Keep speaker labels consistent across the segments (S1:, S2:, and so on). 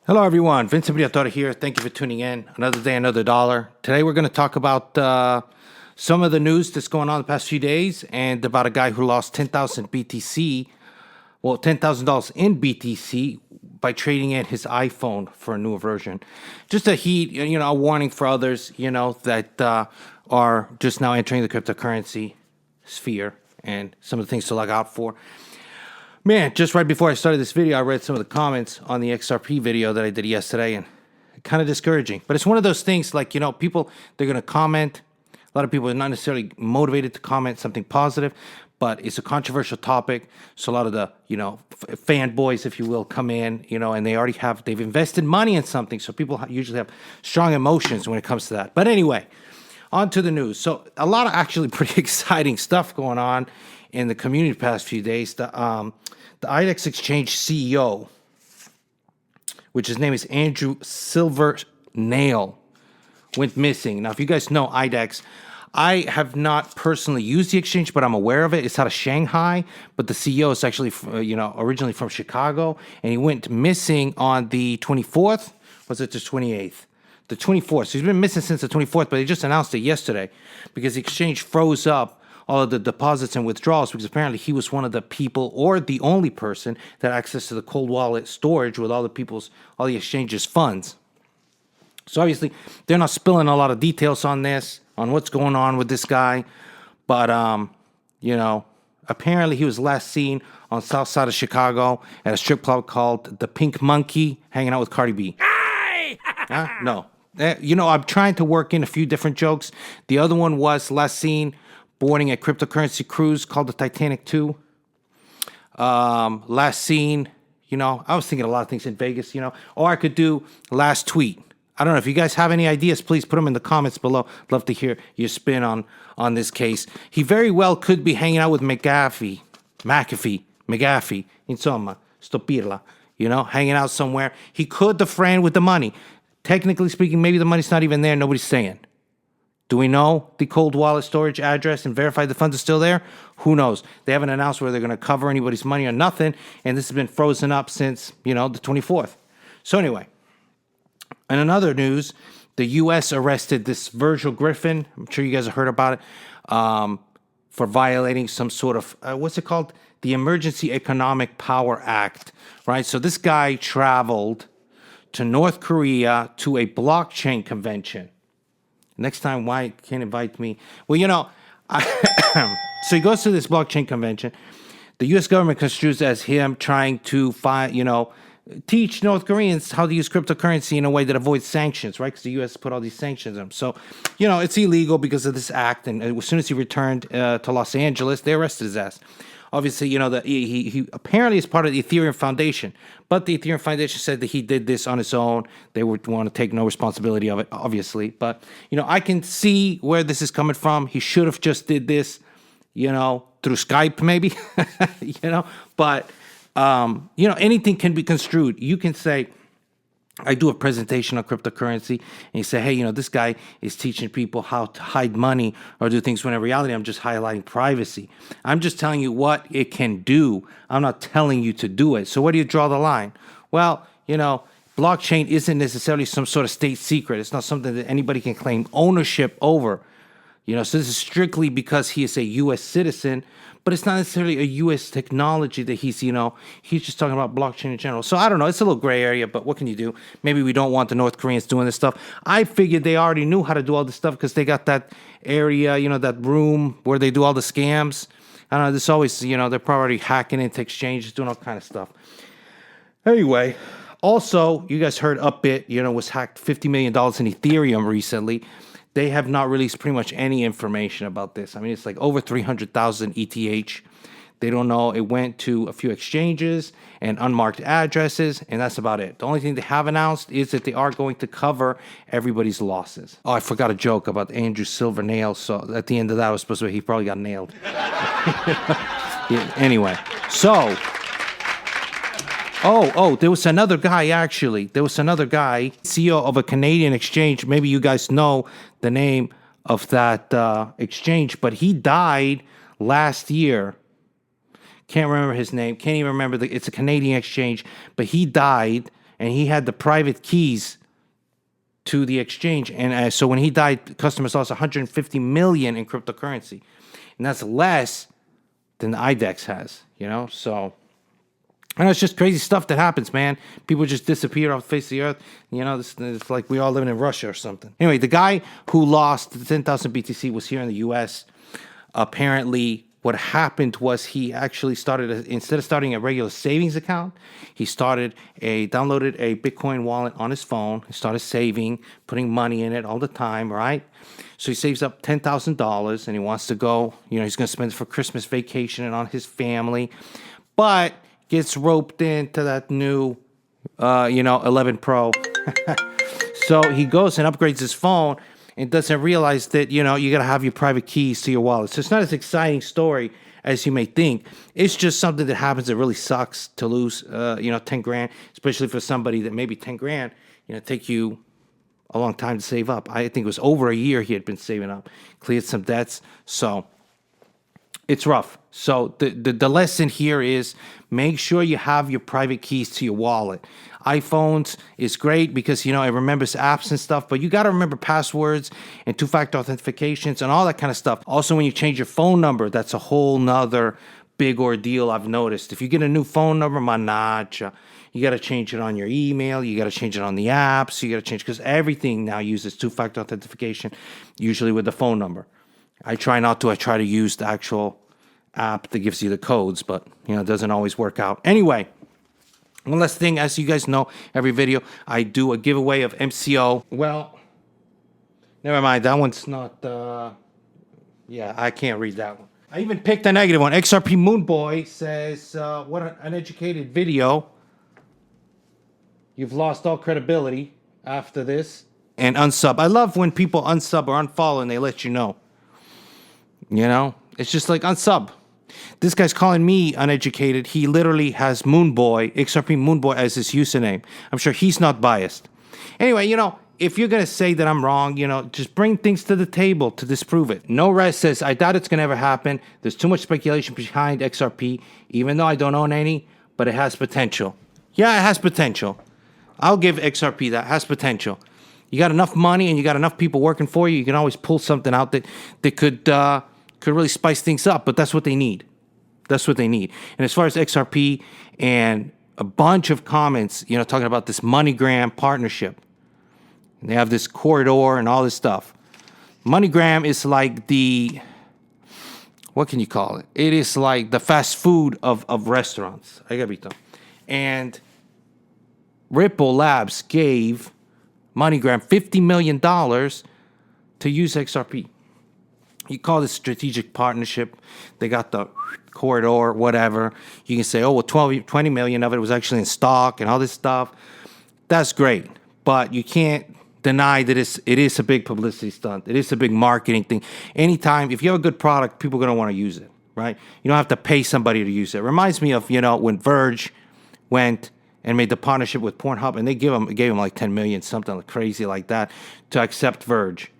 S1: Hello, everyone. Vincent Briatore here. Thank you for tuning in. Another day, another dollar. Today, we're going to talk about some of the news that's going on the past few days and about a guy who lost 10,000 BTC, well, $10,000 in BTC by trading in his iPhone for a newer version. Just a warning for others, that are just now entering the cryptocurrency sphere and some of the things to look out for. Man, just right before I started this video, I read some of the comments on the XRP video that I did yesterday, and kind of discouraging. But it's one of those things like, people, they're going to comment. A lot of people are not necessarily motivated to comment something positive, but it's a controversial topic. So a lot of the, fanboys, if you will, come in, and they've invested money in something. So people usually have strong emotions when it comes to that. But anyway, on to the news. So a lot of actually pretty exciting stuff going on in the community the past few days. The IDEX Exchange CEO, which his name is Andrew Silvernail, went missing. Now, if you guys know IDEX, I have not personally used the exchange, but I'm aware of it. It's out of Shanghai, but the CEO is actually, originally from Chicago, and he went missing on the 24th. Was it the 28th? The 24th. So he's been missing since the 24th, but they just announced it yesterday because the exchange froze up all of the deposits and withdrawals because apparently he was one of the people or the only person that had access to the cold wallet storage with all the exchange's funds. So obviously they're not spilling a lot of details on this, on what's going on with this guy. But, apparently he was last seen on the south side of Chicago at a strip club called the Pink Monkey, hanging out with Cardi B. No. I'm trying to work in a few different jokes. The other one was last seen boarding a cryptocurrency cruise called the Titanic 2. Last seen, I was thinking a lot of things in Vegas, or I could do last tweet. I don't know if you guys have any ideas, please put them in the comments below. Love to hear your spin on this case. He very well could be hanging out with McAfee, insomma, stopirla, hanging out somewhere. He could the friend with the money. Technically speaking, maybe the money's not even there. Nobody's saying. Do we know the cold wallet storage address and verify the funds are still there? Who knows? They haven't announced whether they're going to cover anybody's money or nothing, and this has been frozen up since, the 24th. So anyway, in another news, the U.S. arrested this Virgil Griffin. I'm sure you guys have heard about it, for violating some sort of, what's it called? The Emergency Economic Power Act, right? So this guy traveled to North Korea to a blockchain convention. Next time, why can't invite me? Well, so he goes to this blockchain convention. The U.S. government construes as him trying to teach North Koreans how to use cryptocurrency in a way that avoids sanctions, right? Because the U.S. put all these sanctions on him. So, it's illegal because of this act. And as soon as he returned to Los Angeles, they arrested his ass. Obviously, he apparently is part of the Ethereum Foundation, but the Ethereum Foundation said that he did this on his own. They would want to take no responsibility of it, obviously. But, I can see where this is coming from. He should have just did this, through Skype maybe, But, anything can be construed. You can say, I do a presentation on cryptocurrency, and you say, hey, this guy is teaching people how to hide money or do things when in reality I'm just highlighting privacy. I'm just telling you what it can do. I'm not telling you to do it. So where do you draw the line? Well, blockchain isn't necessarily some sort of state secret. It's not something that anybody can claim ownership over. So this is strictly because he is a U.S. citizen, but it's not necessarily a U.S. technology that he's just talking about blockchain in general. So I don't know. It's a little gray area, but what can you do? Maybe we don't want the North Koreans doing this stuff. I figured they already knew how to do all this stuff because they got that area, that room where they do all the scams. I don't know. There's always, they're probably hacking into exchanges, doing all kind of stuff. Anyway, also, you guys heard UpBit, was hacked $50 million in Ethereum recently. They have not released pretty much any information about this. I mean, it's like over 300,000 ETH. They don't know. It went to a few exchanges and unmarked addresses, and that's about it. The only thing they have announced is that they are going to cover everybody's losses. Oh, I forgot a joke about Andrew Silvernail, so at the end of that, I was supposed to be, he probably got nailed. Yeah, anyway, so... Oh, there was another guy, actually. There was another guy, CEO of a Canadian exchange. Maybe you guys know the name of that exchange, but he died last year. Can't remember his name. Can't even remember. It's a Canadian exchange, but he died and he had the private keys to the exchange. And so when he died, customers lost 150 million in cryptocurrency, and that's less than the IDEX has. So. I know it's just crazy stuff that happens, man. People just disappear off the face of the earth. It's like we all living in Russia or something. Anyway, the guy who lost the 10,000 BTC was here in the U.S. Apparently, what happened was he actually instead of starting a regular savings account, he downloaded a Bitcoin wallet on his phone. He started saving, putting money in it all the time, right? So he saves up $10,000 and he wants to go, he's going to spend it for Christmas vacation and on his family. But gets roped into that new, 11 Pro. So he goes and upgrades his phone and doesn't realize that, you got to have your private keys to your wallet. So it's not as exciting story as you may think. It's just something that happens that really sucks to lose, 10 grand, especially for somebody that maybe 10 grand, take you a long time to save up. I think it was over a year he had been saving up, cleared some debts. So it's rough. So the lesson here is make sure you have your private keys to your wallet. iPhones is great because, it remembers apps and stuff, but you got to remember passwords and two-factor authentications and all that kind of stuff. Also, when you change your phone number, that's a whole nother big ordeal I've noticed. If you get a new phone number, manacha, you got to change it on your email. You got to change it on the apps. You got to change because everything now uses two-factor authentication, usually with the phone number. I try not to. I try to use the actual app that gives you the codes, but it doesn't always work out. Anyway, one last thing, as you guys know, every video I do a giveaway of MCO. Well, never mind. That one's not. I can't read that one. I even picked a negative one. XRP Moonboy says, "What an uneducated video. You've lost all credibility after this." And unsub. I love when people unsub or unfollow and they let you know. It's just like unsub. This guy's calling me uneducated. He literally has Moonboy, XRP Moonboy as his username. I'm sure he's not biased. Anyway, if you're going to say that I'm wrong, just bring things to the table to disprove it. No Rest says, I doubt it's going to ever happen. There's too much speculation behind XRP, even though I don't own any, but it has potential. Yeah, it has potential. I'll give XRP that. It has potential. You got enough money and you got enough people working for you, you can always pull something out that could really spice things up, but that's what they need. That's what they need. And as far as XRP and a bunch of comments, talking about this MoneyGram partnership, and they have this corridor and all this stuff. MoneyGram is like what can you call it? It is like the fast food of restaurants. And Ripple Labs gave MoneyGram $50 million to use XRP. You call this strategic partnership. They got the corridor, whatever. You can say, 20 million of it was actually in stock and all this stuff. That's great. But you can't deny that it is a big publicity stunt. It is a big marketing thing. Anytime, if you have a good product, people are going to want to use it, right? You don't have to pay somebody to use it. It reminds me of, when Verge went and made the partnership with Pornhub, and they gave him like 10 million, something crazy like that, to accept Verge.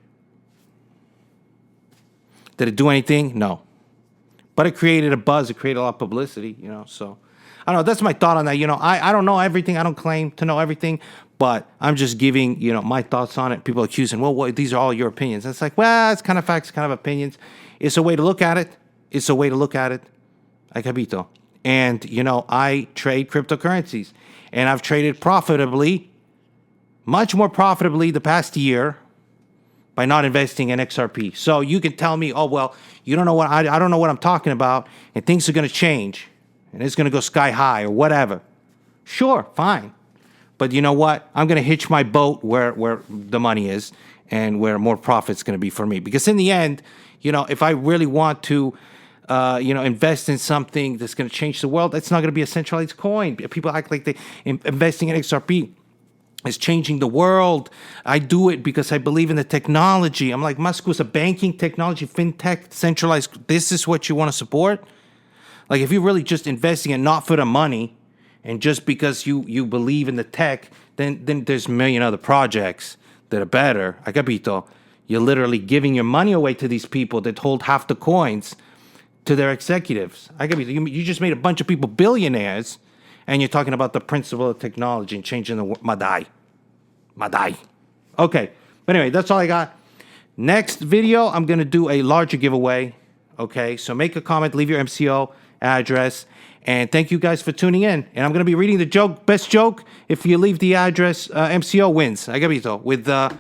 S1: Did it do anything? No. But it created a buzz. It created a lot of publicity, So, I don't know. That's my thought on that. I don't know everything. I don't claim to know everything. But I'm just giving, my thoughts on it. People accusing, these are all your opinions. And it's like, it's kind of facts, kind of opinions. It's a way to look at it. I capito. And, I trade cryptocurrencies. And I've traded profitably, much more profitably the past year, by not investing in XRP. So you can tell me, you don't know what I don't know what I'm talking about, and things are going to change, and it's going to go sky high or whatever. Sure, fine. But you know what? I'm going to hitch my boat where the money is and where more profit's going to be for me. Because in the end, if I really want to, invest in something that's going to change the world, it's not going to be a centralized coin. People act like investing in XRP is changing the world. I do it because I believe in the technology. I'm like, Musk a banking technology, fintech, centralized. This is what you want to support? Like, if you're really just investing and not for the money and just because you believe in the tech, then there's a million other projects that are better. I capito. You're literally giving your money away to these people that hold half the coins to their executives. I capito. You just made a bunch of people billionaires, and you're talking about the principle of technology and changing the world. Madai. Okay, but anyway, that's all I got. Next video, I'm going to do a larger giveaway. Okay, so make a comment, leave your MCO address, and thank you guys for tuning in. And I'm going to be reading the joke, best joke. If you leave the address, MCO wins. I got it with the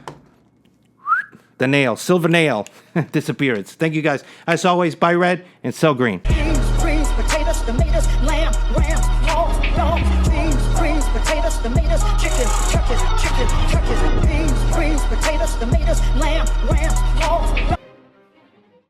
S1: nail, silver nail disappearance. Thank you guys. As always, buy red and sell green.
S2: Greens, potatoes, tomatoes, lamb, ram, hog, dog. Greens, potatoes, tomatoes, chicken, turkeys, beans, greens, potatoes, tomatoes, lamb, ram.